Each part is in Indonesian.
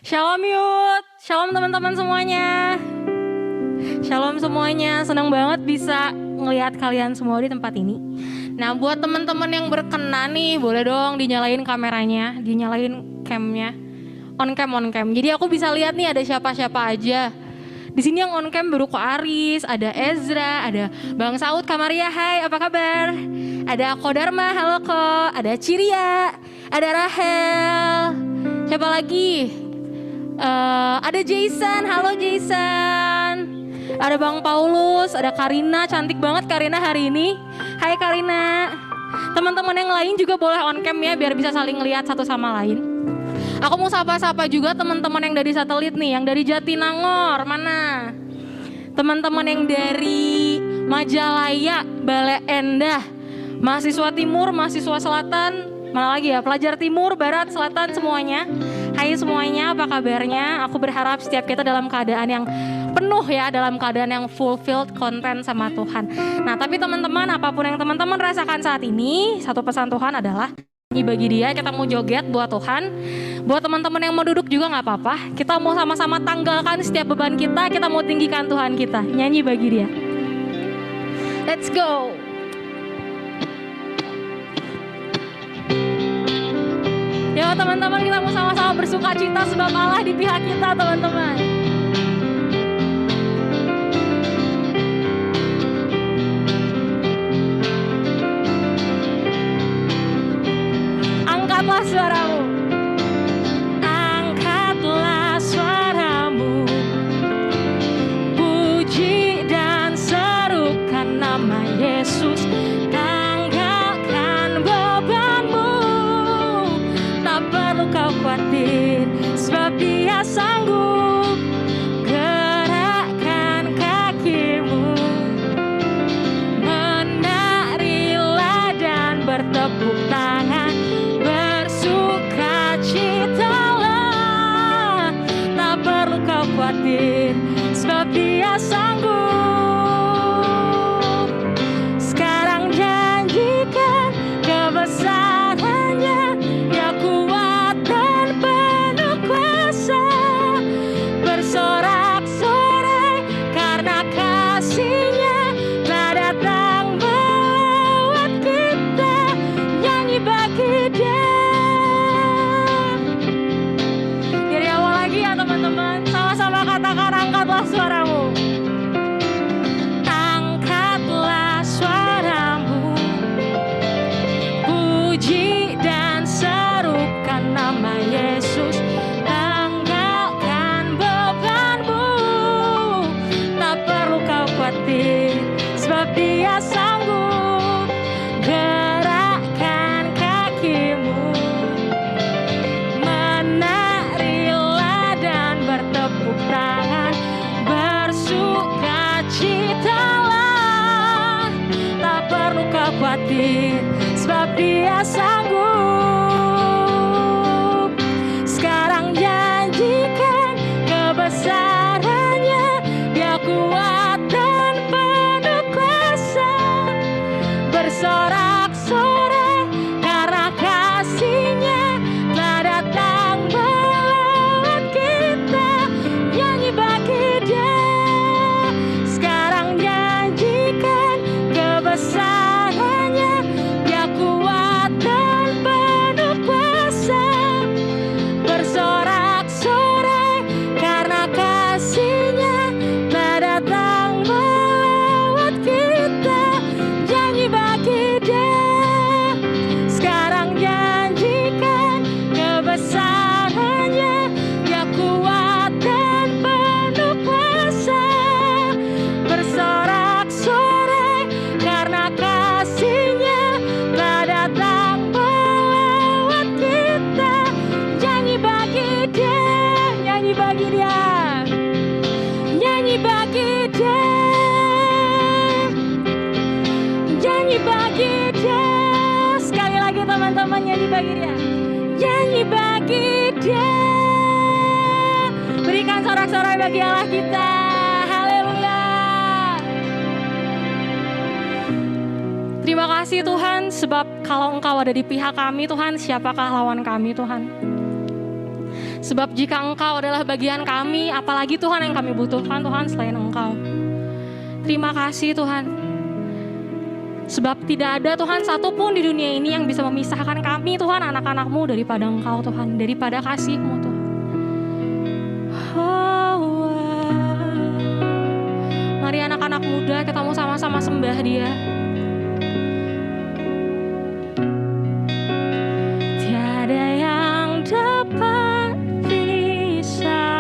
Shalom Yud, shalom teman-teman semuanya. Shalom semuanya, senang banget bisa ngelihat kalian semua di tempat ini. Nah, buat teman-teman yang berkenan nih, boleh dong dinyalain kameranya, dinyalain camnya. On cam. Jadi aku bisa lihat nih ada siapa-siapa aja. Di sini yang on cam baru Ko Aris, ada Ezra, ada Bang Saud Kamaria, hai apa kabar? Ada Ko Dharma, halo Ko, ada Ciria, ada Rahel, siapa lagi? Ada Jason, halo Jason. Ada Bang Paulus, ada Karina, cantik banget Karina hari ini. Hai Karina. Teman-teman yang lain juga boleh on cam ya biar bisa saling lihat satu sama lain. Aku mau sapa-sapa juga teman-teman yang dari satelit nih, yang dari Jatinangor, mana? Teman-teman yang dari Majalaya, Bale Endah, mahasiswa timur, mahasiswa selatan, mana lagi ya, pelajar timur, barat, selatan semuanya. Hai semuanya, apa kabarnya? Aku berharap setiap kita dalam keadaan yang penuh ya, dalam keadaan yang fulfilled, content sama Tuhan. Nah tapi teman-teman, apapun yang teman-teman rasakan saat ini, satu pesan Tuhan adalah nyanyi bagi Dia. Kita mau joget buat Tuhan. Buat teman-teman yang mau duduk juga gak apa-apa. Kita mau sama-sama tanggalkan setiap beban kita mau tinggikan Tuhan kita. Nyanyi bagi Dia. Let's go. Ya teman-teman, kita mau sama-sama bersuka cita sebab Allah di pihak kita teman-teman. Angkatlah suaramu. Angkatlah suaramu. Puji dan serukan nama Yesus. Tanggalkan bebanmu. Tak perlu kau khawatir, sebab Dia sanggup. Gerakkan kakimu. Menarilah dan bertepuk tangan. Bersukacitalah. Tak perlu kau khawatir, sebab Dia sanggup. Sekarang janjikan kebesarannya. Dia kuat dan penuh kuasa. Bersorak-sorai karena kasih-Nya telah datang melawat kita. Nyanyi bagi Dia. Dari awal lagi ya teman-teman, sama-sama katakan angkatlah suaramu. Angkatlah suaramu. Puji dan serukan nama Yesus. Tanggalkan bebanmu. Tak perlu kau khawatir, sebab Dia sanggup. Gerakkan kakimu. Menarilah dan bertepuk tangan. Bersukacitalah. Tak perlu kau khawatir, sebab Dia sanggup. Sekarang janjikan kebesarannya. Dia kuat dan penuh kuasa. Bersorak-sorai karena kasih-Nya telah datang melawat kita. Nyanyi bagi Dia. Sekarang janjikan kebesarannya. Dia kuat dan penuh kuasa. Bersorak-sorai karena kasih-Nya telah datang melawat kita. Nyanyi bagi Dia. Sekarang janjikan kebesarannya. Dia kuat dan penuh kuasa. Bersorak-sorai karena kasih-Nya telah datang melawat kita. Nyanyi bagi Dia. Nyanyi bagi Dia. Nyanyi bagi Dia. Nyanyi bagi Dia. Sekali lagi teman-teman, nyanyi bagi Dia. Nyanyi bagi Dia. Berikan sorak-sorai bagi Allah kita. Haleluya. Terima kasih Tuhan, sebab kalau Engkau ada di pihak kami Tuhan, siapakah lawan kami Tuhan? Sebab jika Engkau adalah bagian kami, apalagi Tuhan yang kami butuhkan Tuhan selain Engkau. Terima kasih Tuhan. Sebab tidak ada Tuhan satupun di dunia ini yang bisa memisahkan kami Tuhan, anak-anak-Mu daripada Engkau Tuhan, daripada kasih-Mu Tuhan. Mari anak-anak muda kita mau sama-sama sembah Dia. Tiada yang dapat pisahkan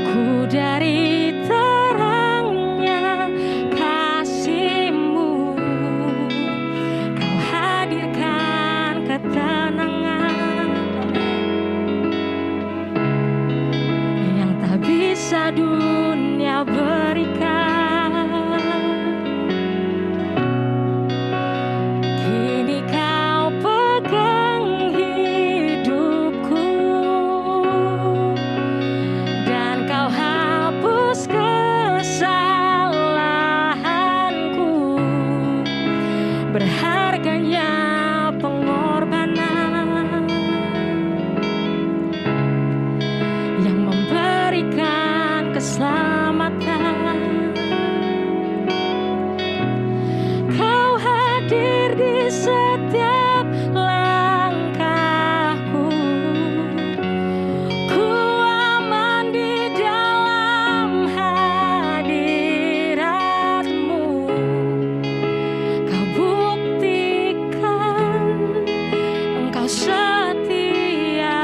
ku dari terangnya kasih-Mu. Kau hadirkan ketenangan yang tak bisa dunia berikan. Kini Kau pegang hidupku dan Kau hapus kesalahanku. Berharganya pengorbanan yang memberikan keselamatan. Kau hadir di setiap langkahku. Ku aman di dalam hadirat-Mu. Kau buktikan Engkau setia.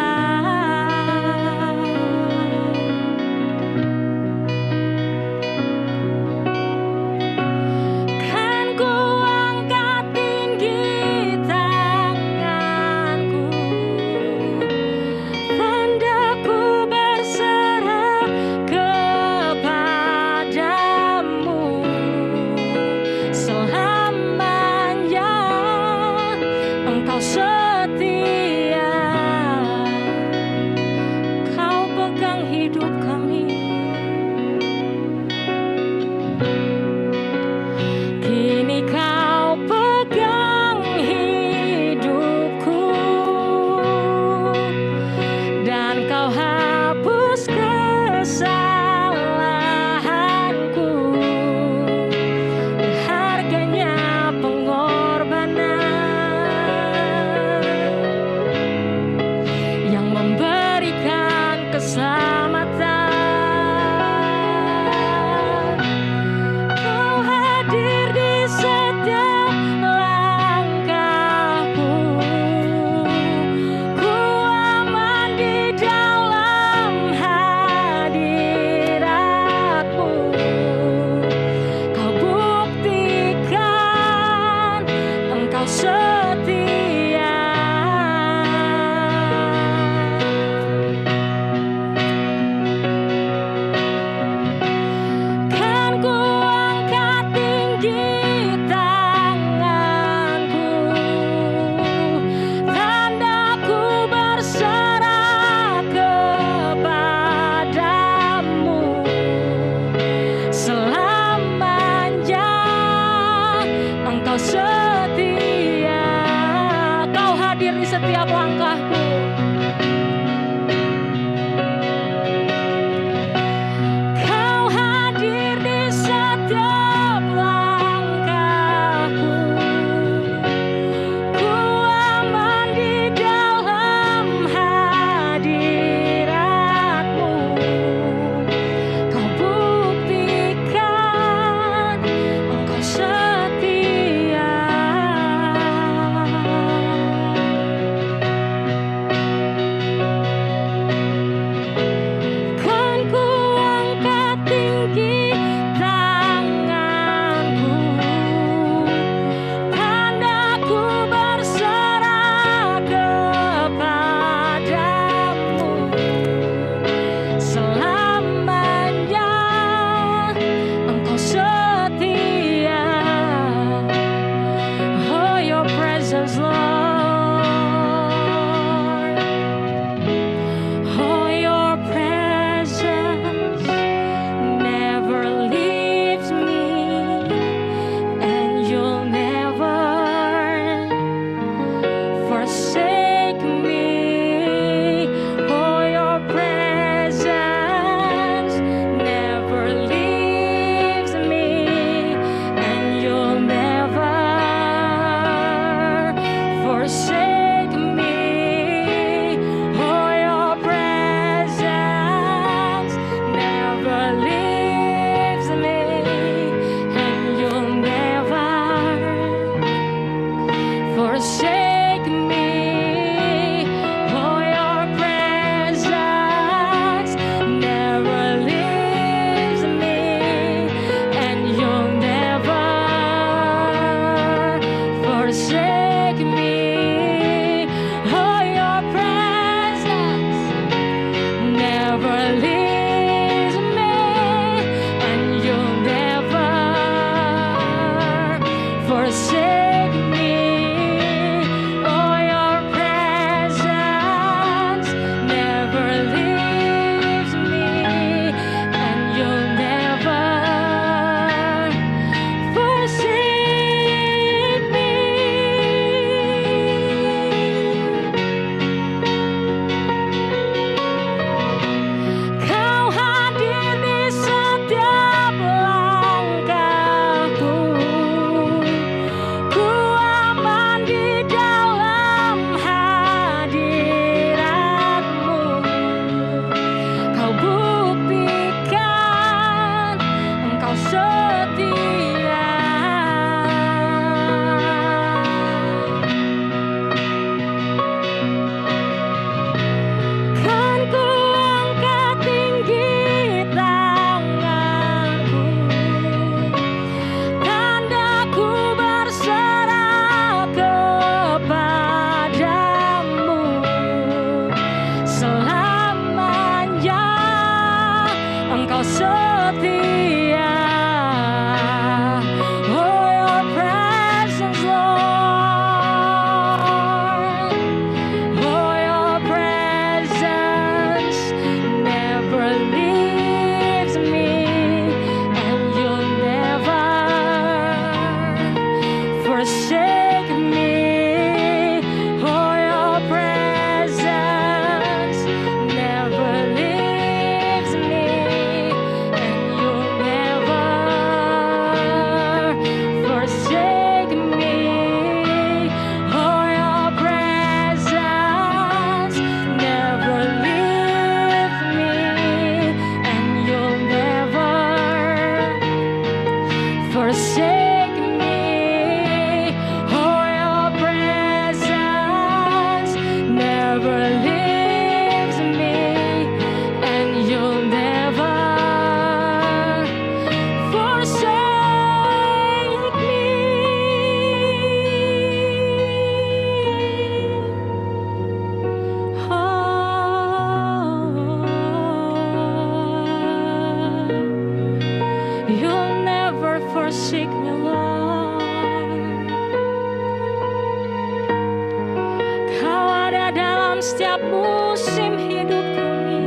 musim hidup kami,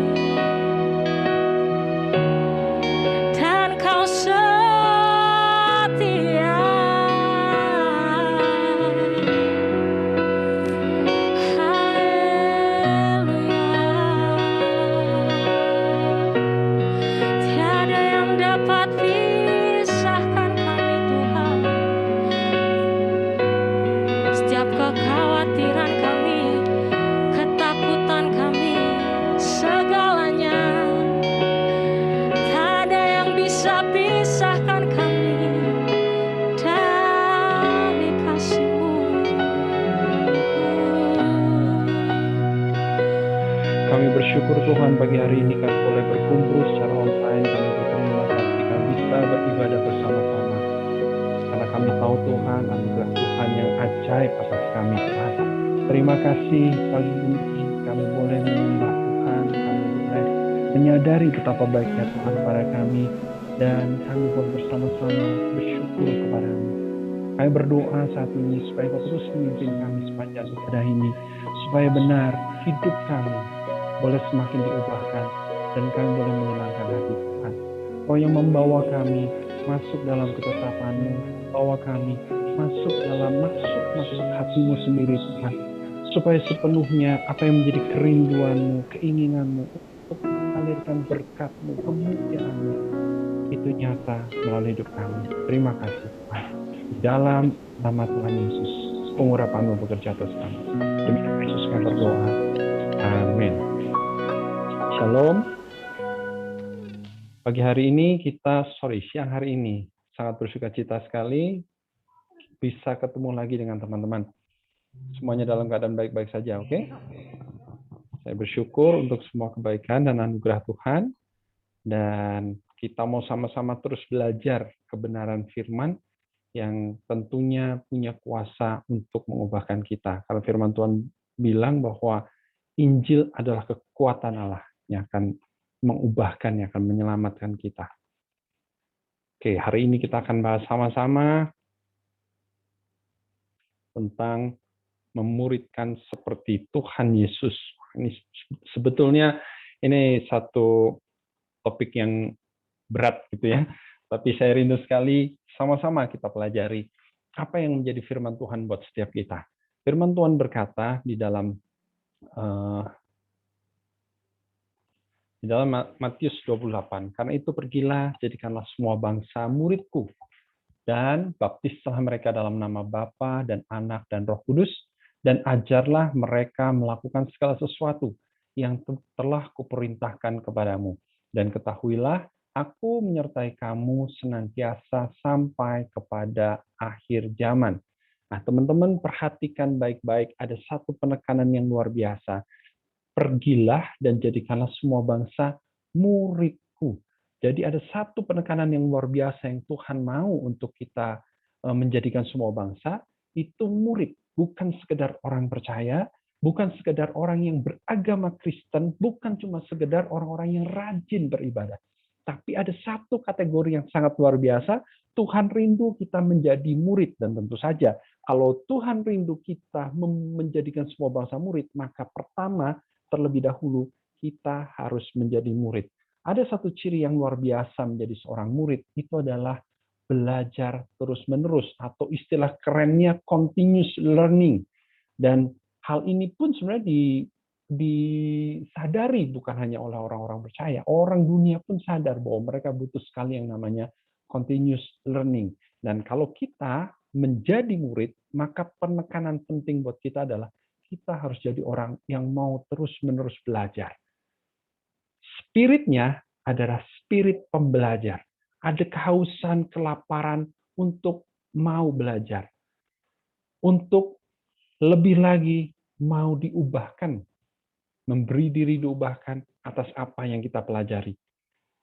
dan Kau setia. Tiada yang dapat pisahkan kami Tuhan. Setiap kekhawatiran kami, ketakutan kami, segalanya, tiada yang bisa pisahkan kami dari kasih-Mu. Kami bersyukur Tuhan pagi hari ini kami boleh berkumpul secara online. Kami berterima kasih kami bisa beribadah bersama-sama. Karena kami tahu Tuhan, anugerah Tuhan yang ajaib atas kami Tuhan. Terima kasih pagi ini kami boleh menyembah Tuhan. Kami boleh menyadari betapa baiknya Tuhan kepada kami. Dan kami boleh bersama-sama bersyukur kepada-Mu. Kami berdoa saat ini supaya Kau terus memimpin kami sepanjang ibadah ini. Supaya benar hidup kami boleh semakin diubahkan dan kami boleh menyenangkan hati Tuhan. Kau yang membawa kami masuk dalam ketetapan-Mu, bawa kami masuk dalam maksud hati-Mu sendiri Tuhan. Supaya sepenuhnya apa yang menjadi kerinduan-Mu, keinginan-Mu untuk mengalirkan berkat-Mu, kemuliaan-Mu itu nyata melalui hidup kami. Terima kasih Tuhan. Di dalam nama Tuhan Yesus, pengurapan-Mu bekerja atas kami. Demi nama Yesus kami berdoa. Amin. Shalom. Pagi hari ini siang hari ini sangat bersukacita sekali bisa ketemu lagi dengan teman-teman. Semuanya dalam keadaan baik-baik saja, oke? Saya bersyukur untuk semua kebaikan dan anugerah Tuhan. Dan kita mau sama-sama terus belajar kebenaran firman yang tentunya punya kuasa untuk mengubahkan kita. Karena firman Tuhan bilang bahwa Injil adalah kekuatan Allah yang akan mengubahkan, yang akan menyelamatkan kita. Oke, hari ini kita akan bahas sama-sama tentang memuridkan seperti Tuhan Yesus. Ini sebetulnya ini satu topik yang berat gitu ya. Tapi saya rindu sekali sama-sama kita pelajari apa yang menjadi firman Tuhan buat setiap kita. Firman Tuhan berkata di dalam Matius 28, karena itu pergilah, jadikanlah semua bangsa muridku, dan baptislah mereka dalam nama Bapa dan Anak dan Roh Kudus, dan ajarlah mereka melakukan segala sesuatu yang telah kuperintahkan kepadamu. Dan ketahuilah, aku menyertai kamu senantiasa sampai kepada akhir zaman. Nah, teman-teman perhatikan baik-baik, ada satu penekanan yang luar biasa. Pergilah dan jadikanlah semua bangsa muridku. Jadi ada satu penekanan yang luar biasa yang Tuhan mau untuk kita menjadikan semua bangsa, itu murid. Bukan sekedar orang percaya, bukan sekedar orang yang beragama Kristen, bukan cuma sekedar orang-orang yang rajin beribadah. Tapi ada satu kategori yang sangat luar biasa, Tuhan rindu kita menjadi murid. Dan tentu saja, kalau Tuhan rindu kita menjadikan semua bangsa murid, maka pertama, terlebih dahulu, kita harus menjadi murid. Ada satu ciri yang luar biasa menjadi seorang murid, itu adalah belajar terus-menerus, atau istilah kerennya continuous learning. Dan hal ini pun sebenarnya disadari bukan hanya oleh orang-orang percaya, orang dunia pun sadar bahwa mereka butuh sekali yang namanya continuous learning. Dan kalau kita menjadi murid, maka penekanan penting buat kita adalah kita harus jadi orang yang mau terus-menerus belajar. Spiritnya adalah spirit pembelajar. Ada kehausan, kelaparan untuk mau belajar. Untuk lebih lagi mau diubahkan. Memberi diri diubahkan atas apa yang kita pelajari.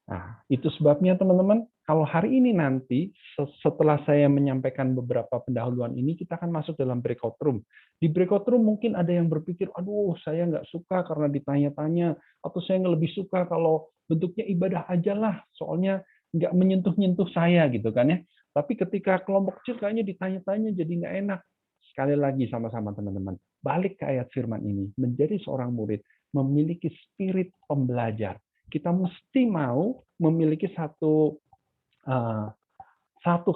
Nah, itu sebabnya teman-teman, kalau hari ini nanti, setelah saya menyampaikan beberapa pendahuluan ini, kita akan masuk dalam breakout room. Di breakout room mungkin ada yang berpikir, aduh saya nggak suka karena ditanya-tanya, atau saya nggak lebih suka kalau bentuknya ibadah aja lah, soalnya nggak menyentuh-nyentuh saya gitu kan ya. Tapi ketika kelompok kecil kayaknya ditanya-tanya jadi nggak enak. Sekali lagi sama-sama teman-teman, balik ke ayat firman ini, menjadi seorang murid, memiliki spirit pembelajar. Kita mesti mau memiliki satu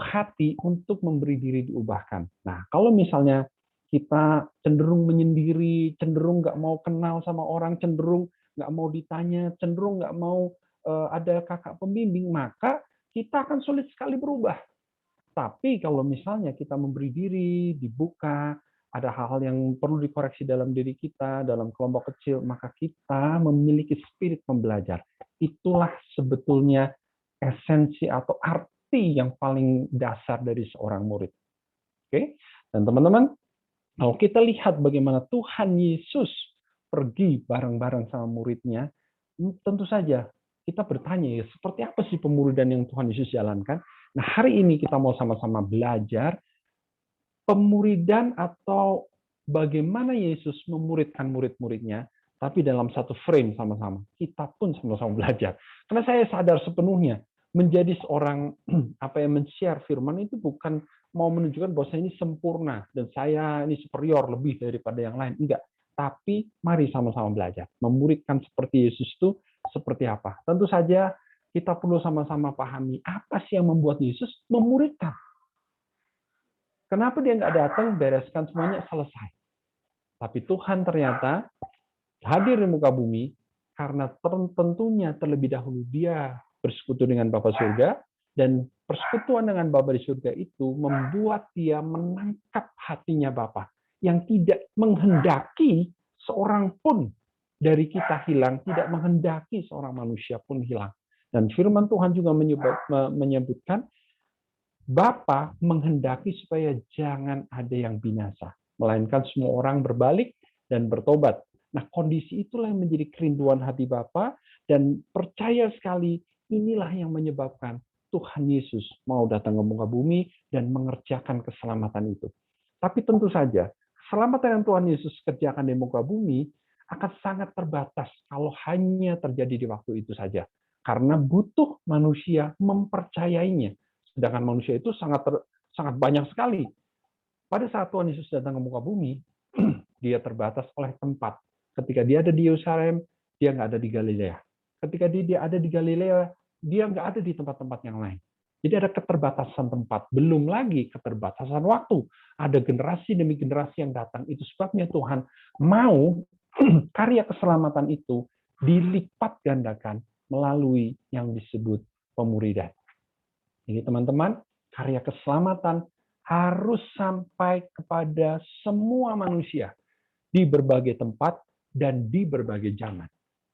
hati untuk memberi diri diubahkan. Nah, kalau misalnya kita cenderung menyendiri, cenderung nggak mau kenal sama orang, cenderung nggak mau ditanya, cenderung nggak mau ada kakak pembimbing, maka kita akan sulit sekali berubah. Tapi kalau misalnya kita memberi diri, dibuka, ada hal-hal yang perlu dikoreksi dalam diri kita, dalam kelompok kecil, maka kita memiliki spirit pembelajar. Itulah sebetulnya esensi atau arti yang paling dasar dari seorang murid. Oke? Dan teman-teman, kalau kita lihat bagaimana Tuhan Yesus pergi bareng-bareng sama muridnya, tentu saja kita bertanya, ya, seperti apa sih pemuridan yang Tuhan Yesus jalankan? Nah, hari ini kita mau sama-sama belajar pemuridan atau bagaimana Yesus memuridkan murid-muridnya, tapi dalam satu frame sama-sama. Kita pun sama-sama belajar. Karena saya sadar sepenuhnya, menjadi seorang men-share firman itu bukan mau menunjukkan bahwa saya ini sempurna dan saya ini superior lebih daripada yang lain. Enggak. Tapi mari sama-sama belajar. Memuridkan seperti Yesus itu seperti apa. Tentu saja kita perlu sama-sama pahami apa sih yang membuat Yesus memuridkan. Kenapa dia nggak datang, bereskan semuanya, selesai. Tapi Tuhan ternyata hadir di muka bumi karena tentunya terlebih dahulu dia bersekutu dengan Bapa surga, dan persekutuan dengan Bapa di surga itu membuat dia menangkap hatinya Bapa yang tidak menghendaki seorang pun dari kita hilang, tidak menghendaki seorang manusia pun hilang. Dan firman Tuhan juga menyebutkan Bapa menghendaki supaya jangan ada yang binasa, melainkan semua orang berbalik dan bertobat. Nah, kondisi itulah yang menjadi kerinduan hati Bapa, dan percaya sekali inilah yang menyebabkan Tuhan Yesus mau datang ke muka bumi dan mengerjakan keselamatan itu. Tapi tentu saja, keselamatan yang Tuhan Yesus kerjakan di muka bumi akan sangat terbatas kalau hanya terjadi di waktu itu saja. Karena butuh manusia mempercayainya. Sedangkan manusia itu sangat banyak sekali. Pada saat Tuhan Yesus datang ke muka bumi, dia terbatas oleh tempat. Ketika dia ada di Yerusalem, dia nggak ada di Galilea. Ketika dia ada di Galilea, dia nggak ada di tempat-tempat yang lain. Jadi ada keterbatasan tempat. Belum lagi keterbatasan waktu. Ada generasi demi generasi yang datang. Itu sebabnya Tuhan mau karya keselamatan itu dilipat gandakan melalui yang disebut pemuridan. Jadi teman-teman, karya keselamatan harus sampai kepada semua manusia di berbagai tempat dan di berbagai zaman.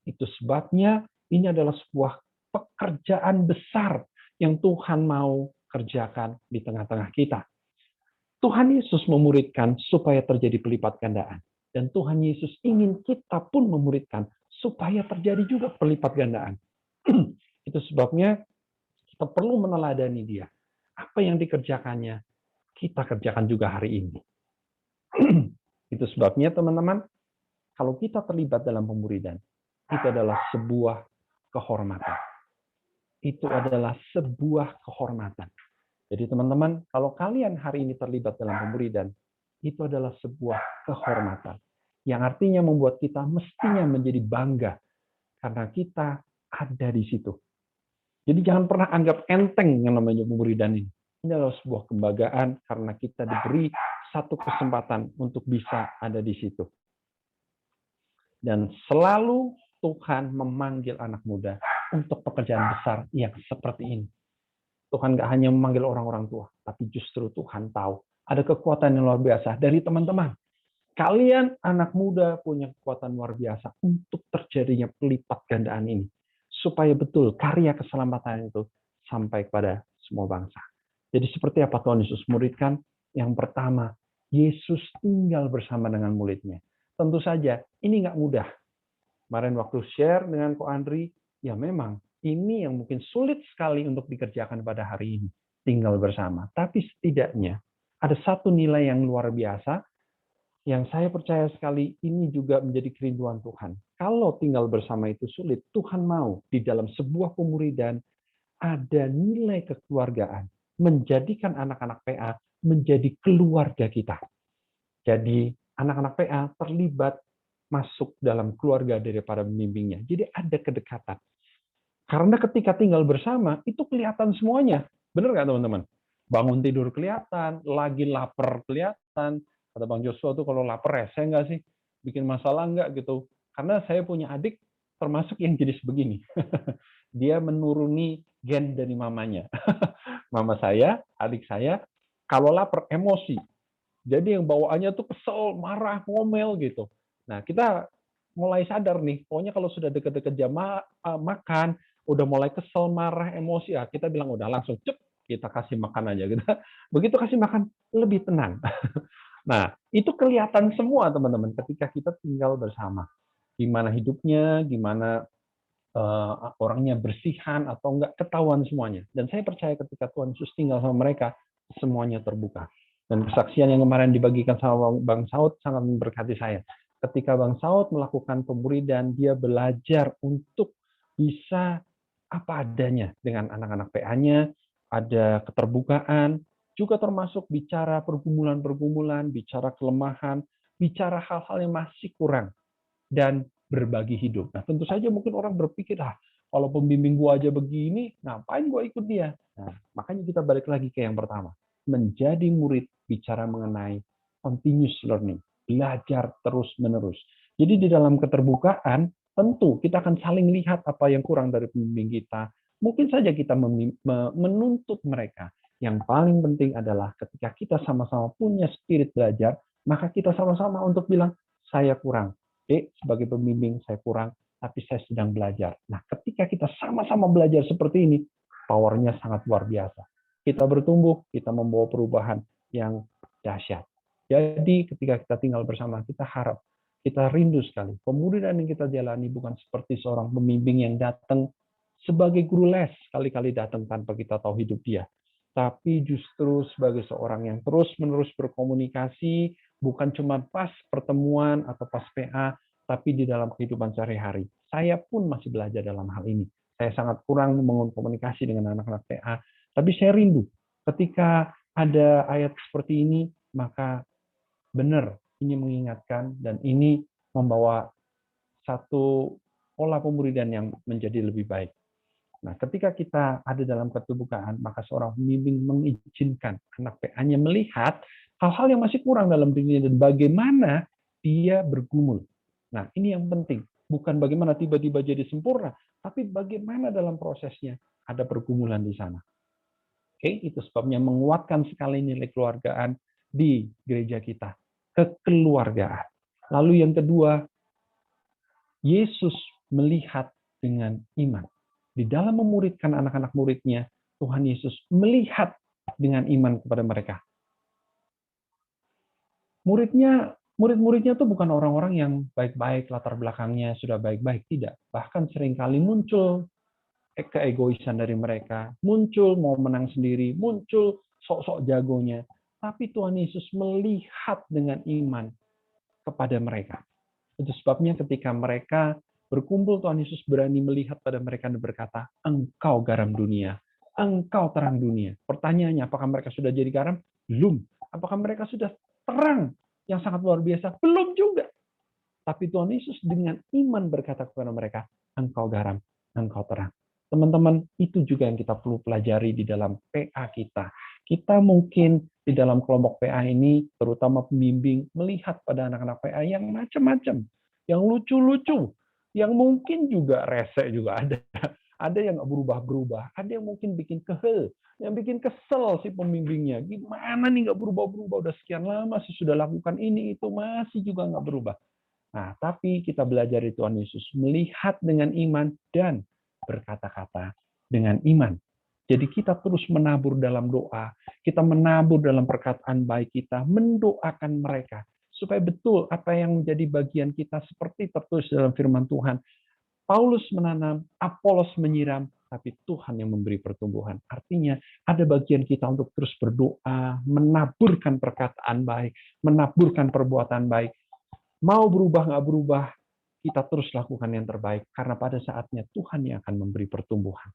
Itu sebabnya ini adalah sebuah pekerjaan besar yang Tuhan mau kerjakan di tengah-tengah kita. Tuhan Yesus memuridkan supaya terjadi pelipat gandaan. Dan Tuhan Yesus ingin kita pun memuridkan supaya terjadi juga pelipat gandaan. Itu sebabnya kita perlu meneladani dia. Apa yang dikerjakannya, kita kerjakan juga hari ini. Itu sebabnya teman-teman, kalau kita terlibat dalam pemuridan, itu adalah sebuah kehormatan. Itu adalah sebuah kehormatan. Jadi teman-teman, kalau kalian hari ini terlibat dalam pemuridan, itu adalah sebuah kehormatan. Yang artinya membuat kita mestinya menjadi bangga karena kita ada di situ. Jadi jangan pernah anggap enteng yang namanya pemuridan ini. Ini adalah sebuah kebanggaan karena kita diberi satu kesempatan untuk bisa ada di situ. Dan selalu Tuhan memanggil anak muda untuk pekerjaan besar yang seperti ini. Tuhan nggak hanya memanggil orang-orang tua, tapi justru Tuhan tahu ada kekuatan yang luar biasa dari teman-teman. Kalian anak muda punya kekuatan luar biasa untuk terjadinya pelipat gandaan ini. Supaya betul karya keselamatan itu sampai kepada semua bangsa. Jadi seperti apa Tuhan Yesus muridkan? Yang pertama, Yesus tinggal bersama dengan muridnya. Tentu saja, ini nggak mudah. Kemarin waktu share dengan Ko Andri, ya memang ini yang mungkin sulit sekali untuk dikerjakan pada hari ini. Tinggal bersama. Tapi setidaknya ada satu nilai yang luar biasa yang saya percaya sekali ini juga menjadi kerinduan Tuhan. Kalau tinggal bersama itu sulit, Tuhan mau di dalam sebuah pemuridan ada nilai kekeluargaan. Menjadikan anak-anak PA menjadi keluarga kita. Jadi anak-anak PA terlibat masuk dalam keluarga daripada pembimbingnya. Jadi ada kedekatan. Karena ketika tinggal bersama, itu kelihatan semuanya. Benar nggak teman-teman? Bangun tidur kelihatan, lagi lapar kelihatan. Kata Bang Joshua tuh kalau lapar rese nggak sih? Bikin masalah nggak gitu? Karena saya punya adik termasuk yang jenis begini. Dia menuruni gen dari mamanya. Mama saya, adik saya, kalau lapar emosi. Jadi yang bawaannya tuh kesel, marah, ngomel gitu. Nah, kita mulai sadar nih, pokoknya kalau sudah deket-deket jam makan, udah mulai kesel, marah, emosi, ya kita bilang udah langsung cep, kita kasih makan aja. Gitu. Begitu kasih makan, lebih tenang. Nah, itu kelihatan semua teman-teman ketika kita tinggal bersama. Gimana hidupnya, gimana orangnya bersihan atau enggak, ketahuan semuanya. Dan saya percaya ketika Tuhan Yesus tinggal sama mereka, semuanya terbuka. Dan kesaksian yang kemarin dibagikan sama Bang Saud sangat memberkati saya. Ketika Bang Saud melakukan pemuridan, dia belajar untuk bisa apa adanya dengan anak-anak PA-nya, ada keterbukaan, juga termasuk bicara pergumulan-pergumulan, bicara kelemahan, bicara hal-hal yang masih kurang, dan berbagi hidup. Nah, tentu saja mungkin orang berpikir, kalau pembimbing gua aja begini, ngapain gua ikut dia? Nah, makanya kita balik lagi ke yang pertama. Menjadi murid bicara mengenai continuous learning, belajar terus-menerus. Jadi di dalam keterbukaan, tentu kita akan saling lihat apa yang kurang dari pembimbing kita. Mungkin saja kita menuntut mereka. Yang paling penting adalah ketika kita sama-sama punya spirit belajar, maka kita sama-sama untuk bilang, saya kurang. Sebagai pembimbing saya kurang, tapi saya sedang belajar. Nah, ketika kita sama-sama belajar seperti ini, powernya sangat luar biasa. Kita bertumbuh, kita membawa perubahan yang dahsyat. Jadi ketika kita tinggal bersama, kita harap, kita rindu sekali. Pemuridan yang kita jalani bukan seperti seorang pembimbing yang datang sebagai guru les, kali-kali datang tanpa kita tahu hidup dia. Tapi justru sebagai seorang yang terus-menerus berkomunikasi, bukan cuma pas pertemuan atau pas PA, tapi di dalam kehidupan sehari-hari. Saya pun masih belajar dalam hal ini. Saya sangat kurang membangun komunikasi dengan anak-anak PA, tapi saya rindu. Ketika ada ayat seperti ini, maka benar ini mengingatkan dan ini membawa satu pola pemuridan yang menjadi lebih baik. Nah, ketika kita ada dalam keterbukaan, maka seorang pembimbing mengizinkan anak PA-nya melihat hal-hal yang masih kurang dalam dirinya dan bagaimana dia bergumul. Nah, ini yang penting. Bukan bagaimana tiba-tiba jadi sempurna, tapi bagaimana dalam prosesnya ada pergumulan di sana. Oke, itu sebabnya menguatkan sekali nilai keluargaan di gereja kita. Kekeluargaan. Lalu yang kedua, Yesus melihat dengan iman. Di dalam memuridkan anak-anak muridnya, Tuhan Yesus melihat dengan iman kepada mereka. Murid-muridnya itu bukan orang-orang yang baik-baik, latar belakangnya sudah baik-baik, tidak. Bahkan seringkali muncul keegoisan dari mereka, muncul mau menang sendiri, muncul sok-sok jagonya. Tapi Tuhan Yesus melihat dengan iman kepada mereka. Itu sebabnya ketika mereka berkumpul, Tuhan Yesus berani melihat pada mereka dan berkata, engkau garam dunia, engkau terang dunia. Pertanyaannya, apakah mereka sudah jadi garam? Belum. Apakah mereka sudah terang yang sangat luar biasa? Belum juga. Tapi Tuhan Yesus dengan iman berkata kepada mereka, engkau garam, engkau terang. Teman-teman, itu juga yang kita perlu pelajari di dalam PA kita. Kita mungkin di dalam kelompok PA ini, terutama pembimbing, melihat pada anak-anak PA yang macam-macam, yang lucu-lucu, yang mungkin juga rese juga ada. Ada yang nggak berubah-berubah, ada yang mungkin bikin kehel, yang bikin kesel si pembimbingnya. Gimana nih nggak berubah-berubah, udah sekian lama sih sudah lakukan ini, itu masih juga nggak berubah. Nah, tapi kita belajar dari Tuhan Yesus, melihat dengan iman dan berkata-kata dengan iman. Jadi kita terus menabur dalam doa, kita menabur dalam perkataan baik kita, mendoakan mereka, supaya betul apa yang menjadi bagian kita seperti tertulis dalam firman Tuhan. Paulus menanam, Apolos menyiram, tapi Tuhan yang memberi pertumbuhan. Artinya ada bagian kita untuk terus berdoa, menaburkan perkataan baik, menaburkan perbuatan baik. Mau berubah nggak berubah, kita terus lakukan yang terbaik, karena pada saatnya Tuhan yang akan memberi pertumbuhan.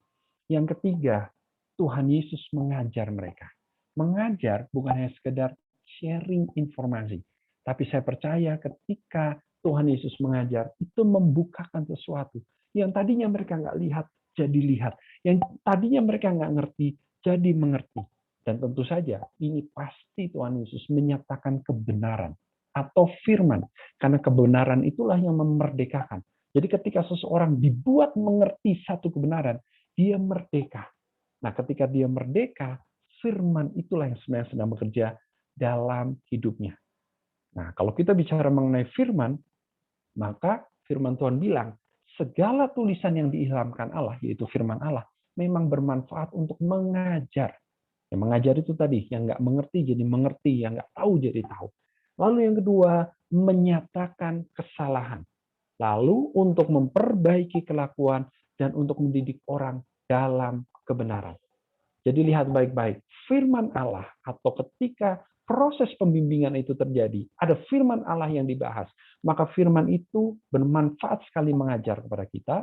Yang ketiga, Tuhan Yesus mengajar mereka. Mengajar bukan hanya sekedar sharing informasi, tapi saya percaya ketika Tuhan Yesus mengajar, itu membukakan sesuatu. Yang tadinya mereka nggak lihat, jadi lihat. Yang tadinya mereka nggak ngerti, jadi mengerti. Dan tentu saja, ini pasti Tuhan Yesus menyatakan kebenaran atau firman. Karena kebenaran itulah yang memerdekakan. Jadi ketika seseorang dibuat mengerti satu kebenaran, dia merdeka. Nah, ketika dia merdeka, firman itulah yang sebenarnya sedang bekerja dalam hidupnya. Nah, kalau kita bicara mengenai firman, maka firman Tuhan bilang, segala tulisan yang diilhamkan Allah, yaitu firman Allah, memang bermanfaat untuk mengajar. Yang mengajar itu tadi, yang nggak mengerti jadi mengerti, yang nggak tahu jadi tahu. Lalu yang kedua, menyatakan kesalahan. Lalu untuk memperbaiki kelakuan dan untuk mendidik orang dalam kebenaran. Jadi lihat baik-baik, firman Allah atau ketika proses pembimbingan itu terjadi, ada firman Allah yang dibahas, maka firman itu bermanfaat sekali mengajar kepada kita,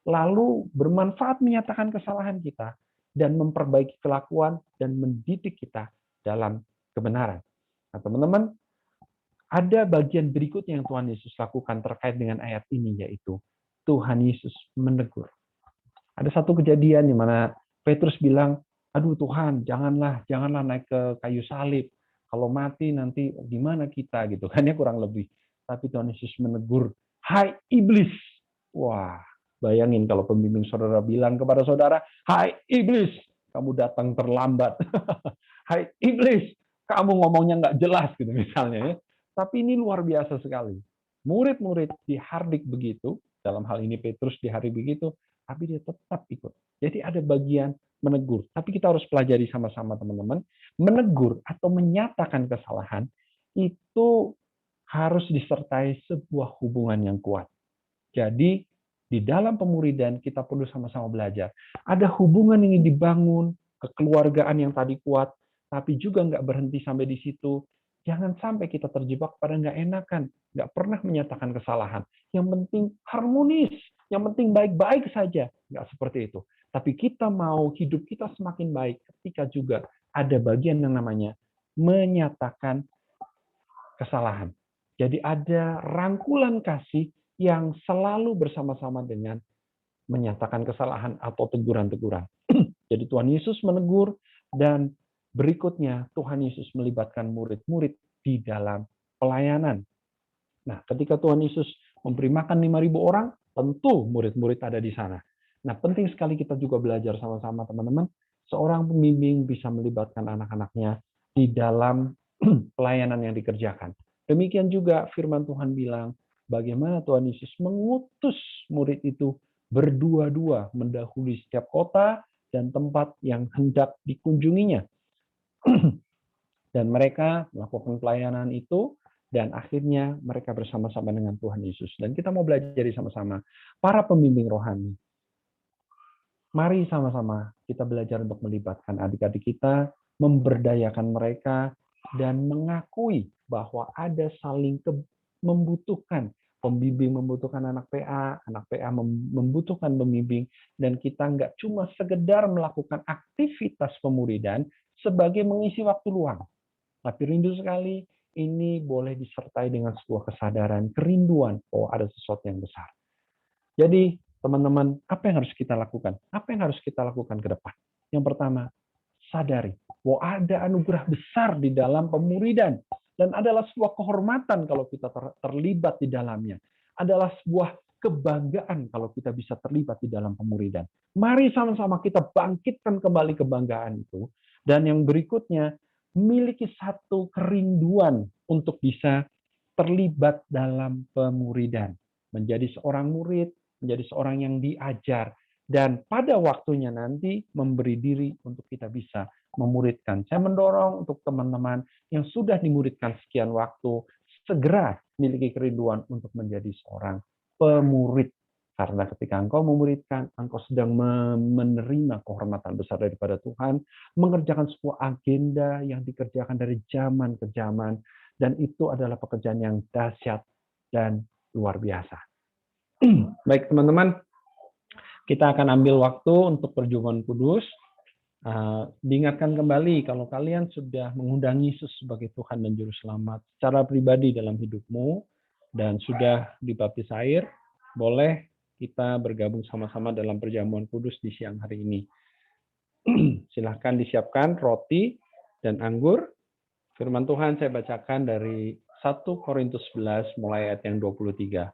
lalu bermanfaat menyatakan kesalahan kita, dan memperbaiki kelakuan dan mendidik kita dalam kebenaran. Nah, teman-teman, ada bagian berikutnya yang Tuhan Yesus lakukan terkait dengan ayat ini, yaitu Tuhan Yesus menegur. Ada satu kejadian di mana Petrus bilang, aduh Tuhan, janganlah naik ke kayu salib. Kalau mati nanti gimana kita gitu kan ya, kurang lebih. Tapi Tuhan Yesus menegur, hai iblis. Wah, bayangin kalau pembimbing saudara bilang kepada saudara, hai iblis, kamu datang terlambat. Hai iblis, kamu ngomongnya nggak jelas gitu misalnya ya. Tapi ini luar biasa sekali. Murid-murid dihardik begitu, dalam hal ini Petrus dihardik begitu, tapi dia tetap ikut. Jadi ada bagian menegur. Tapi kita harus pelajari sama-sama teman-teman. Menegur atau menyatakan kesalahan itu harus disertai sebuah hubungan yang kuat. Jadi di dalam pemuridan kita perlu sama-sama belajar. Ada hubungan yang dibangun, kekeluargaan yang tadi kuat, tapi juga nggak berhenti sampai di situ. Jangan sampai kita terjebak pada nggak enakan, nggak pernah menyatakan kesalahan. Yang penting harmonis, yang penting baik-baik saja. Nggak seperti itu. Tapi kita mau hidup kita semakin baik ketika juga ada bagian yang namanya menyatakan kesalahan. Jadi ada rangkulan kasih yang selalu bersama-sama dengan menyatakan kesalahan atau teguran-teguran. Jadi Tuhan Yesus menegur dan berikutnya Tuhan Yesus melibatkan murid-murid di dalam pelayanan. Nah, ketika Tuhan Yesus memberi makan 5.000 orang, tentu murid-murid ada di sana. Nah, penting sekali kita juga belajar sama-sama teman-teman, seorang pembimbing bisa melibatkan anak-anaknya di dalam pelayanan yang dikerjakan. Demikian juga firman Tuhan bilang, bagaimana Tuhan Yesus mengutus murid itu berdua-dua mendahului setiap kota dan tempat yang hendak dikunjunginya. Dan mereka melakukan pelayanan itu, dan akhirnya mereka bersama-sama dengan Tuhan Yesus. Dan kita mau belajar sama-sama, para pembimbing rohani. Mari sama-sama kita belajar untuk melibatkan adik-adik kita, memberdayakan mereka, dan mengakui bahwa ada saling membutuhkan. Pembimbing membutuhkan anak PA membutuhkan pembimbing, dan kita nggak cuma sekedar melakukan aktivitas pemuridan sebagai mengisi waktu luang. Tapi rindu sekali, ini boleh disertai dengan sebuah kesadaran, kerinduan, oh ada sesuatu yang besar. Jadi, teman-teman, apa yang harus kita lakukan? Apa yang harus kita lakukan ke depan? Yang pertama, sadari bahwa ada anugerah besar di dalam pemuridan. Dan adalah sebuah kehormatan kalau kita terlibat di dalamnya. Adalah sebuah kebanggaan kalau kita bisa terlibat di dalam pemuridan. Mari sama-sama kita bangkitkan kembali kebanggaan itu. Dan yang berikutnya, memiliki satu kerinduan untuk bisa terlibat dalam pemuridan. Menjadi seorang murid, menjadi seorang yang diajar. Dan pada waktunya nanti memberi diri untuk kita bisa memuridkan. Saya mendorong untuk teman-teman yang sudah dimuridkan sekian waktu, segera memiliki kerinduan untuk menjadi seorang pemurid. Karena ketika engkau memuridkan, engkau sedang menerima kehormatan besar daripada Tuhan, mengerjakan sebuah agenda yang dikerjakan dari zaman ke zaman, dan itu adalah pekerjaan yang dahsyat dan luar biasa. Baik teman-teman, kita akan ambil waktu untuk perjamuan kudus. Diingatkan kembali kalau kalian sudah mengundang Yesus sebagai Tuhan dan Juru Selamat secara pribadi dalam hidupmu, dan sudah dibaptis air, boleh kita bergabung sama-sama dalam perjamuan kudus di siang hari ini. Silahkan disiapkan roti dan anggur. Firman Tuhan saya bacakan dari 1 Korintus 11 mulai ayat yang 23.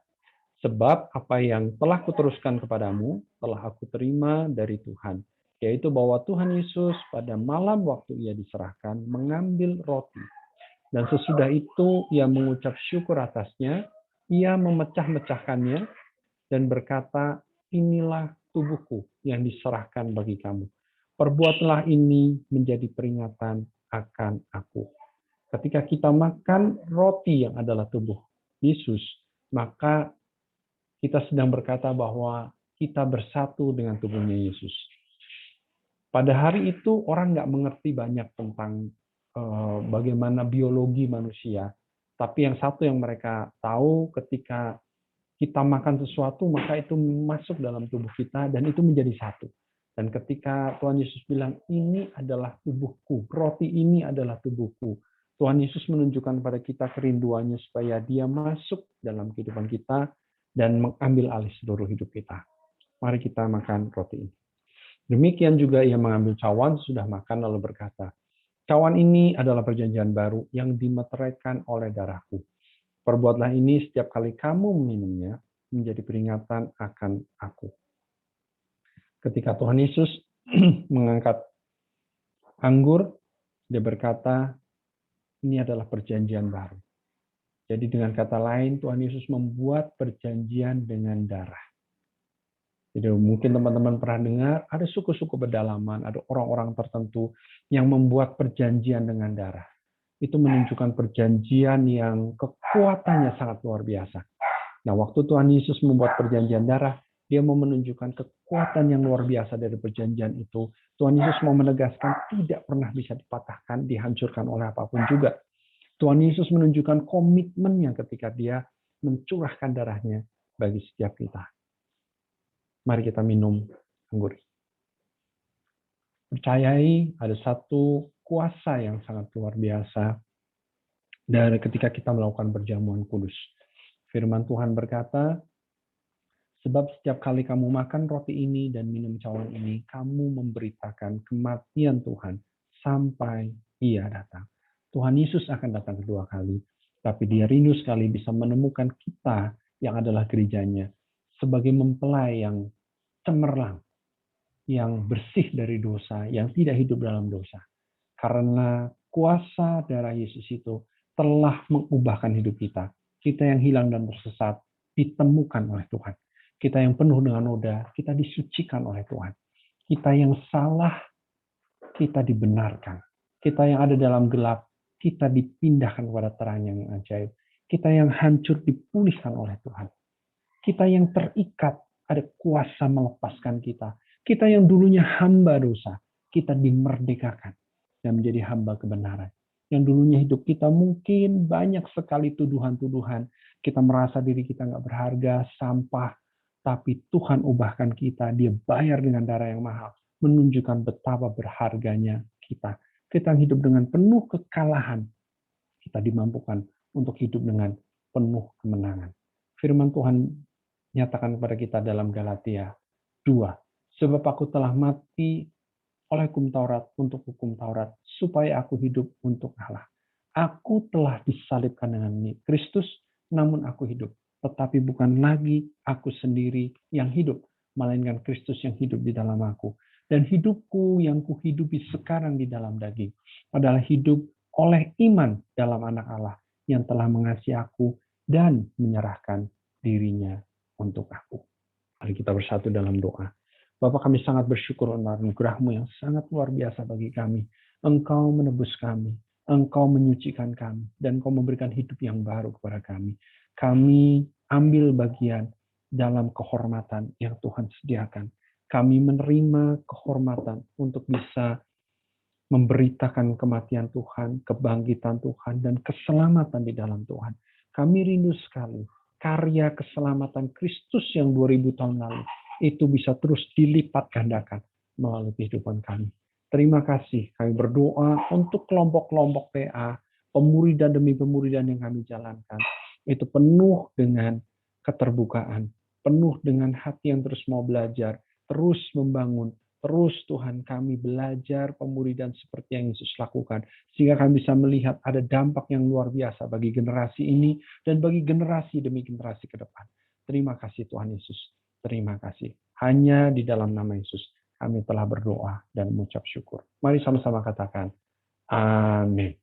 Sebab apa yang telah kuteruskan kepadamu telah aku terima dari Tuhan, yaitu bahwa Tuhan Yesus pada malam waktu ia diserahkan mengambil roti. Dan sesudah itu ia mengucap syukur atasnya, ia memecah-mecahkannya dan berkata, inilah tubuhku yang diserahkan bagi kamu. Perbuatlah ini menjadi peringatan akan aku. Ketika kita makan roti yang adalah tubuh Yesus, maka kita sedang berkata bahwa kita bersatu dengan tubuhnya Yesus. Pada hari itu orang nggak mengerti banyak tentang bagaimana biologi manusia. Tapi yang satu yang mereka tahu, ketika kita makan sesuatu, maka itu masuk dalam tubuh kita dan itu menjadi satu. Dan ketika Tuhan Yesus bilang, ini adalah tubuhku, roti ini adalah tubuhku, Tuhan Yesus menunjukkan pada kita kerinduannya supaya dia masuk dalam kehidupan kita dan mengambil alih seluruh hidup kita. Mari kita makan roti ini. Demikian juga ia mengambil cawan, sudah makan lalu berkata, cawan ini adalah perjanjian baru yang dimeteraikan oleh darahku. Perbuatlah ini setiap kali kamu meminumnya menjadi peringatan akan aku. Ketika Tuhan Yesus mengangkat anggur, dia berkata, ini adalah perjanjian baru. Jadi dengan kata lain, Tuhan Yesus membuat perjanjian dengan darah. Jadi mungkin teman-teman pernah dengar, ada suku-suku pedalaman, ada orang-orang tertentu yang membuat perjanjian dengan darah. Itu menunjukkan perjanjian yang kekuatannya sangat luar biasa. Nah, waktu Tuhan Yesus membuat perjanjian darah, dia mau menunjukkan kekuatan yang luar biasa dari perjanjian itu. Tuhan Yesus mau menegaskan tidak pernah bisa dipatahkan, dihancurkan oleh apapun juga. Tuhan Yesus menunjukkan komitmennya ketika dia mencurahkan darahnya bagi setiap kita. Mari kita minum anggur. Percayai ada satu kuasa yang sangat luar biasa dari ketika kita melakukan perjamuan kudus. Firman Tuhan berkata, sebab setiap kali kamu makan roti ini dan minum cawan ini, kamu memberitakan kematian Tuhan sampai Ia datang. Tuhan Yesus akan datang kedua kali, tapi Dia rindu sekali bisa menemukan kita yang adalah gerejanya sebagai mempelai yang cemerlang, yang bersih dari dosa, yang tidak hidup dalam dosa. Karena kuasa darah Yesus itu telah mengubahkan hidup kita. Kita yang hilang dan tersesat ditemukan oleh Tuhan. Kita yang penuh dengan noda, kita disucikan oleh Tuhan. Kita yang salah, kita dibenarkan. Kita yang ada dalam gelap, kita dipindahkan kepada terang yang ajaib. Kita yang hancur dipulihkan oleh Tuhan. Kita yang terikat, ada kuasa melepaskan kita. Kita yang dulunya hamba dosa, kita dimerdekakan dan menjadi hamba kebenaran. Yang dulunya hidup kita mungkin banyak sekali tuduhan-tuduhan. Kita merasa diri kita nggak berharga, sampah. Tapi Tuhan ubahkan kita, Dia bayar dengan darah yang mahal. Menunjukkan betapa berharganya kita. Kita hidup dengan penuh kekalahan. Kita dimampukan untuk hidup dengan penuh kemenangan. Firman Tuhan nyatakan kepada kita dalam Galatia 2. Sebab aku telah mati oleh hukum Taurat untuk hukum Taurat, supaya aku hidup untuk Allah. Aku telah disalibkan dengan Kristus, namun aku hidup. Tetapi bukan lagi aku sendiri yang hidup, melainkan Kristus yang hidup di dalam aku. Dan hidupku yang kuhidupi sekarang di dalam daging adalah hidup oleh iman dalam anak Allah yang telah mengasihi aku dan menyerahkan dirinya untuk aku. Mari kita bersatu dalam doa. Bapa, kami sangat bersyukur untuk anugerah-Mu yang sangat luar biasa bagi kami. Engkau menebus kami, Engkau menyucikan kami, dan Engkau memberikan hidup yang baru kepada kami. Kami ambil bagian dalam kehormatan yang Tuhan sediakan. Kami menerima kehormatan untuk bisa memberitakan kematian Tuhan, kebangkitan Tuhan, dan keselamatan di dalam Tuhan. Kami rindu sekali karya keselamatan Kristus yang 2000 tahun lalu itu bisa terus dilipat gandakan melalui kehidupan kami. Terima kasih. Kami berdoa untuk kelompok-kelompok PA, pemuridan demi pemuridan yang kami jalankan. itu penuh dengan keterbukaan, penuh dengan hati yang terus mau belajar, terus membangun, terus Tuhan kami belajar pemuridan seperti yang Yesus lakukan, sehingga kami bisa melihat ada dampak yang luar biasa bagi generasi ini dan bagi generasi demi generasi ke depan. Terima kasih Tuhan Yesus, terima kasih. Hanya di dalam nama Yesus kami telah berdoa dan mengucap syukur. Mari sama-sama katakan, amin.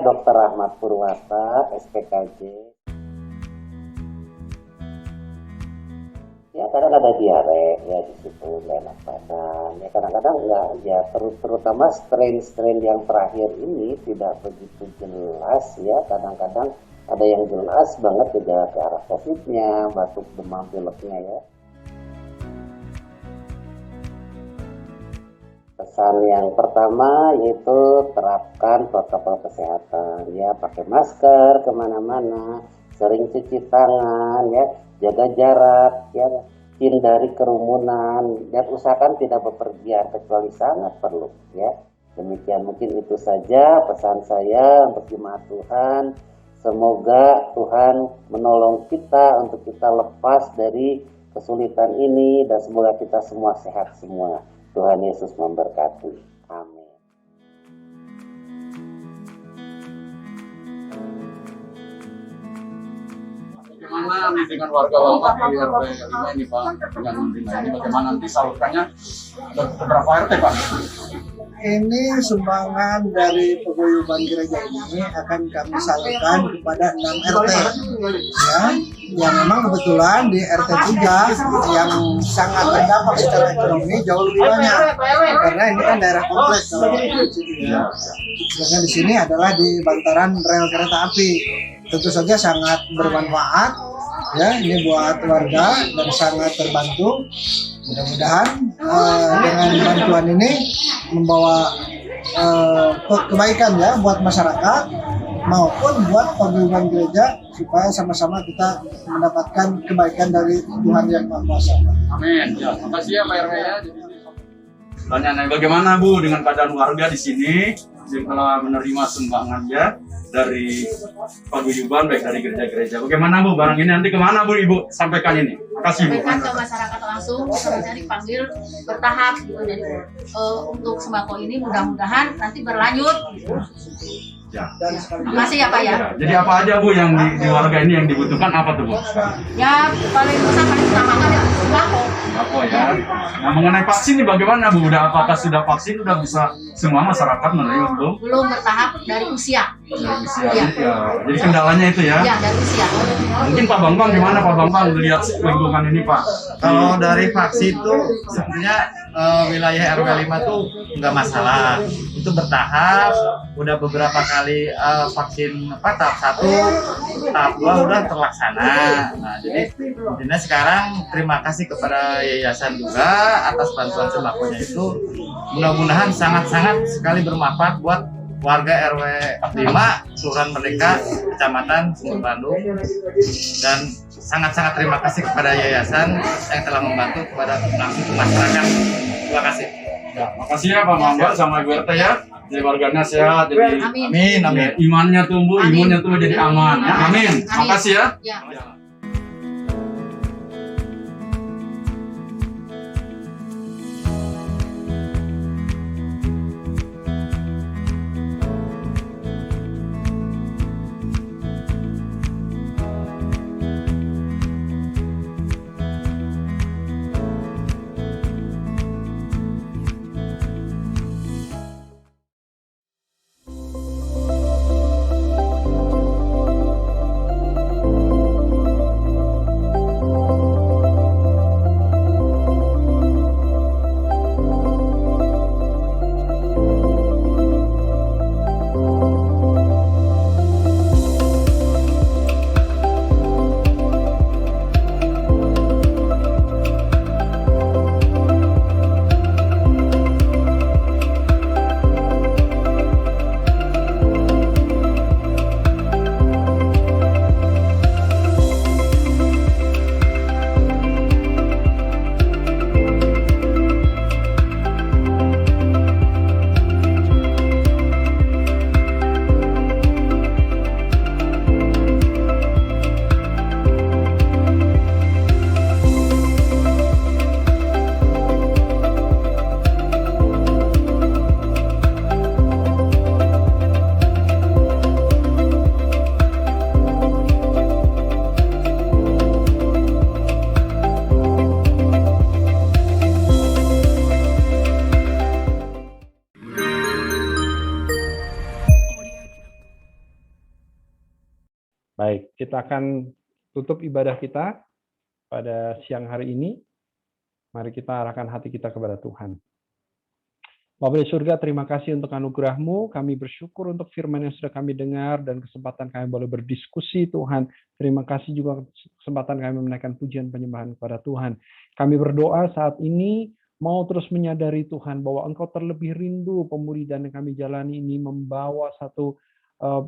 Dr. Ahmad Purwata, SPKJ. Ya kadang ada diare ya di situ, gak enak badan. Ya kadang-kadang ya terutama strain yang terakhir ini tidak begitu jelas ya. Kadang-kadang ada yang jelas banget gejala ke arah COVID-nya, batuk, demam, pileknya ya. Pesan yang pertama yaitu terapkan protokol kesehatan ya, pakai masker kemana-mana, sering cuci tangan ya, jaga jarak ya, hindari kerumunan dan usahakan tidak bepergian kecuali sangat perlu ya. Demikian mungkin itu saja pesan saya untuk jemaat Tuhan. Semoga Tuhan menolong kita untuk kita lepas dari kesulitan ini dan semoga kita semua sehat semua. Tuhan Yesus memberkati. Amin. Bagaimana dengan warga Bapak di RW 5 ini Pak? Dengan membina ini bagaimana nanti salurkannya ke beberapa RT Pak? Ini sumbangan dari paguyuban gereja ini akan kami salurkan kepada 6 RT ya, yang memang kebetulan di RT 3 yang sangat terdampak secara ekonomi jauh lebih banyak karena ini kan daerah kompleks ya. Sedangkan di sini adalah di bantaran rel kereta api. Tentu saja sangat bermanfaat ya ini buat warga dan sangat terbantu. Mudah-mudahan dengan bantuan ini membawa kebaikan ya buat masyarakat maupun buat paguyuban gereja supaya sama-sama kita mendapatkan kebaikan dari Tuhan Yang Maha Kuasa. Amin. Ya, makasih ya Pak RW ya. Pertanyaan bagaimana Bu dengan keadaan warga di sini yang telah menerima sumbangannya dari paguyuban baik dari gereja-gereja. Bagaimana Bu barang ini nanti kemana Bu Ibu sampaikan ini? Makasih Bu. Sampaikan ke masyarakat langsung, sebenarnya dipanggil bertahap gitu. Jadi untuk sembako ini mudah-mudahan nanti berlanjut. Gitu. Ya. Makasih ya Pak ya. Jadi apa aja Bu yang di warga ini yang dibutuhkan apa tuh Bu? Ya paling besar paling utama kan ya sembako. Sembako ya. Nah mengenai vaksin ini bagaimana Bu? Apakah sudah vaksin sudah bisa semua masyarakat menerima belum? Belum bertahap dari usia. Dari usia. Ya. Jadi kendalanya itu ya. Ya dari usia. Mungkin Pak Bambang gimana Pak Bambang lihat lingkungan ini Pak? Kalau dari vaksin itu sebenarnya wilayah RW 5 tuh nggak masalah. Itu bertahap, udah beberapa kali vaksin tahap 1, tahap 2 udah terlaksana. Nah, jadi intinya sekarang terima kasih kepada yayasan juga atas bantuan sembakonya itu. Mudah-mudahan sangat-sangat sekali bermanfaat buat warga RW 5, Kelurahan Merdeka, Kecamatan Sumur Bandung, dan sangat-sangat terima kasih kepada yayasan yang telah membantu kepada langsung ke masyarakat. Terima kasih. Ya, makasih ya Pak Bambang sama Ibu RT ya. Jadi warganya sehat, jadi Amin. Amin. imannya tumbuh, Amin. imunnya tumbuh jadi aman. Ya, amin. Makasih ya. Ya. Baik, kita akan tutup ibadah kita pada siang hari ini. Mari kita arahkan hati kita kepada Tuhan. Bapa di surga, terima kasih untuk anugerah-Mu. Kami bersyukur untuk firman yang sudah kami dengar dan kesempatan kami boleh berdiskusi, Tuhan. Terima kasih juga kesempatan kami menaikkan pujian penyembahan kepada Tuhan. Kami berdoa saat ini mau terus menyadari Tuhan bahwa Engkau terlebih rindu pemuridan yang kami jalani ini membawa satu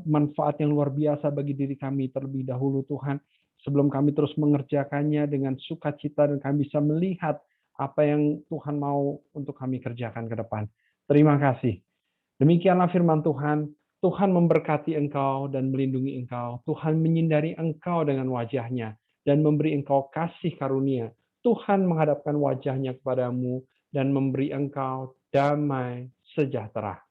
manfaat yang luar biasa bagi diri kami terlebih dahulu, Tuhan. Sebelum kami terus mengerjakannya dengan sukacita dan kami bisa melihat apa yang Tuhan mau untuk kami kerjakan ke depan. Terima kasih. Demikianlah firman Tuhan. Tuhan memberkati engkau dan melindungi engkau. Tuhan menyindari engkau dengan wajahnya dan memberi engkau kasih karunia. Tuhan menghadapkan wajahnya kepadamu dan memberi engkau damai sejahtera.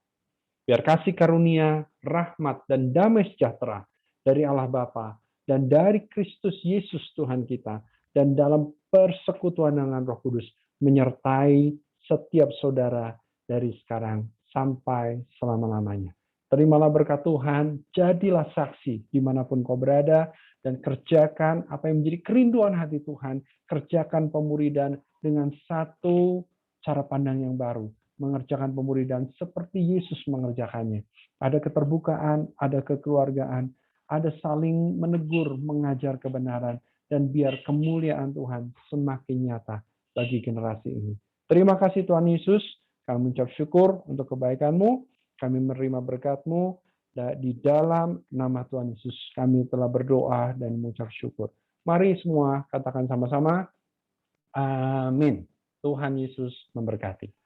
Biar kasih karunia, rahmat, dan damai sejahtera dari Allah Bapa dan dari Kristus Yesus Tuhan kita dan dalam persekutuan dengan Roh Kudus menyertai setiap saudara dari sekarang sampai selama-lamanya. Terimalah berkat Tuhan, jadilah saksi dimanapun kau berada, dan kerjakan apa yang menjadi kerinduan hati Tuhan. Kerjakan pemuridan dengan satu cara pandang yang baru. Mengerjakan pemuridan seperti Yesus mengerjakannya. Ada keterbukaan, ada kekeluargaan, ada saling menegur, mengajar kebenaran, dan biar kemuliaan Tuhan semakin nyata bagi generasi ini. Terima kasih Tuhan Yesus, kami mengucap syukur untuk kebaikan-Mu, kami menerima berkat-Mu, di dalam nama Tuhan Yesus kami telah berdoa dan mengucap syukur. Mari semua katakan sama-sama, amin. Tuhan Yesus memberkati.